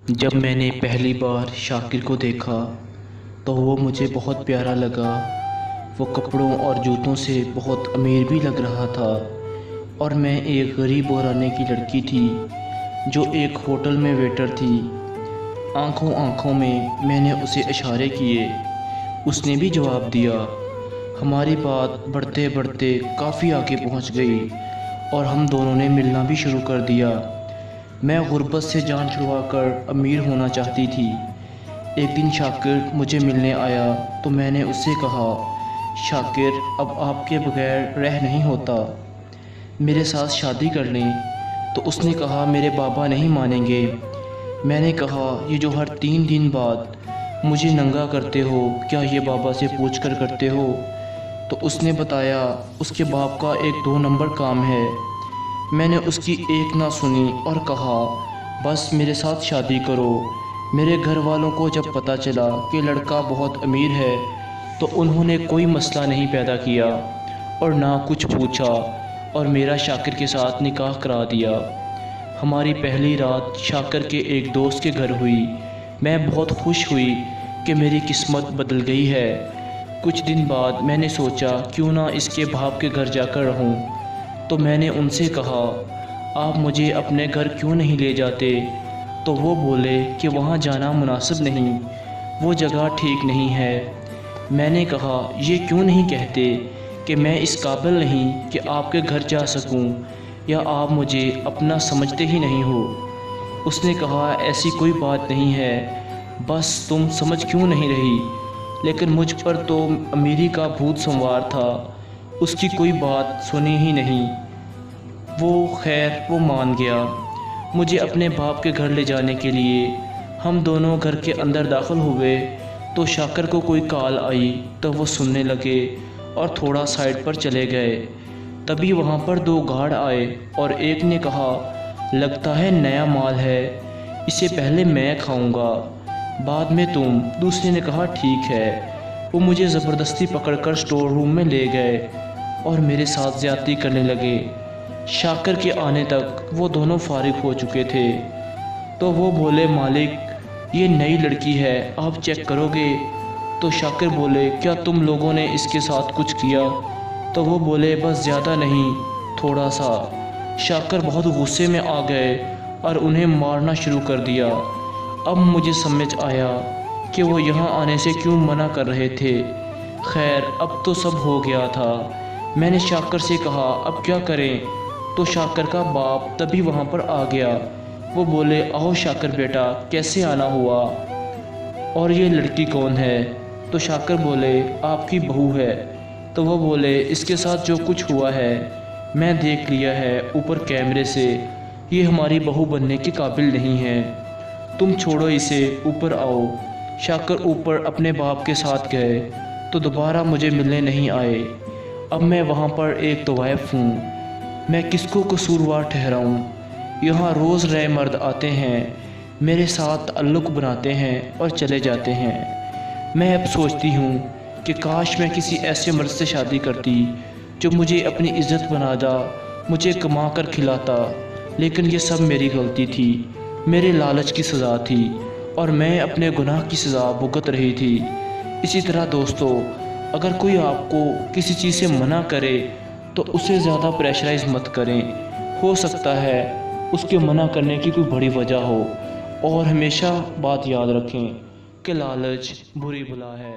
जब मैंने पहली बार शाकिर को देखा तो वो मुझे बहुत प्यारा लगा। वो कपड़ों और जूतों से बहुत अमीर भी लग रहा था और मैं एक गरीब घराने की लड़की थी जो एक होटल में वेटर थी। आंखों आंखों में मैंने उसे इशारे किए, उसने भी जवाब दिया। हमारी बात बढ़ते बढ़ते काफ़ी आगे पहुंच गई और हम दोनों ने मिलना भी शुरू कर दिया। मैं गुर्बत से जान छुड़वाकर अमीर होना चाहती थी। एक दिन शाकिर मुझे मिलने आया तो मैंने उससे कहा, शाकिर अब आपके बगैर रह नहीं होता, मेरे साथ शादी कर लें। तो उसने कहा, मेरे बाबा नहीं मानेंगे। मैंने कहा, ये जो हर 3 दिन बाद मुझे नंगा करते हो, क्या ये बाबा से पूछ कर करते हो? तो उसने बताया उसके बाप का एक 2 नंबर काम है। मैंने उसकी एक ना सुनी और कहा, बस मेरे साथ शादी करो। मेरे घर वालों को जब पता चला कि लड़का बहुत अमीर है तो उन्होंने कोई मसला नहीं पैदा किया और ना कुछ पूछा और मेरा शाकिर के साथ निकाह करा दिया। हमारी पहली रात शाकिर के एक दोस्त के घर हुई। मैं बहुत खुश हुई कि मेरी किस्मत बदल गई है। कुछ दिन बाद मैंने सोचा क्यों ना इसके बाप के घर जाकर रहूं। तो मैंने उनसे कहा, आप मुझे अपने घर क्यों नहीं ले जाते? तो वो बोले कि वहाँ जाना मुनासिब नहीं, वो जगह ठीक नहीं है। मैंने कहा, ये क्यों नहीं कहते कि मैं इस काबिल नहीं कि आपके घर जा सकूं, या आप मुझे अपना समझते ही नहीं हो? उसने कहा, ऐसी कोई बात नहीं है, बस तुम समझ क्यों नहीं रही? लेकिन मुझ पर तो अमीरी का भूत सवार था, उसकी कोई बात सुनी ही नहीं। वो मान गया मुझे अपने बाप के घर ले जाने के लिए। हम दोनों घर के अंदर दाखिल हुए तो शाकिर को कोई कॉल आई तो वो सुनने लगे और थोड़ा साइड पर चले गए। तभी वहाँ पर 2 गार्ड आए और एक ने कहा, लगता है नया माल है, इसे पहले मैं खाऊंगा, बाद में तुम। दूसरे ने कहा, ठीक है। वो मुझे ज़बरदस्ती पकड़कर स्टोर रूम में ले गए और मेरे साथ ज़्यादती करने लगे। शाकिर के आने तक वो दोनों फारिग हो चुके थे। तो वो बोले, मालिक ये नई लड़की है, आप चेक करोगे? तो शाकिर बोले, क्या तुम लोगों ने इसके साथ कुछ किया? तो वो बोले, बस ज़्यादा नहीं, थोड़ा सा। शाकिर बहुत गुस्से में आ गए और उन्हें मारना शुरू कर दिया। अब मुझे समझ आया कि वो यहाँ आने से क्यों मना कर रहे थे। खैर अब तो सब हो गया था। मैंने शाकिर से कहा, अब क्या करें? तो शाकिर का बाप तभी वहाँ पर आ गया। वो बोले, आओ शाकिर बेटा, कैसे आना हुआ और ये लड़की कौन है? तो शाकिर बोले, आपकी बहू है। तो वो बोले, इसके साथ जो कुछ हुआ है मैं देख लिया है ऊपर कैमरे से, ये हमारी बहू बनने के काबिल नहीं है, तुम छोड़ो इसे, ऊपर आओ। शाकिर ऊपर अपने बाप के साथ गए तो दोबारा मुझे मिलने नहीं आए। अब मैं वहाँ पर एक तवाइफ हूँ, मैं किसको कसूरवार ठहराऊँ? यहाँ रोज़ नए मर्द आते हैं, मेरे साथ ताल्लुक़ बनाते हैं और चले जाते हैं। मैं अब सोचती हूँ कि काश मैं किसी ऐसे मर्द से शादी करती जो मुझे अपनी इज़्ज़त बनाता, मुझे कमा कर खिलाता। लेकिन ये सब मेरी गलती थी, मेरे लालच की सज़ा थी और मैं अपने गुनाह की सज़ा भुगत रही थी। इसी तरह दोस्तों, अगर कोई आपको किसी चीज़ से मना करे तो उसे ज़्यादा प्रेशराइज़ मत करें। हो सकता है उसके मना करने की कोई बड़ी वजह हो। और हमेशा बात याद रखें कि लालच बुरी बला है।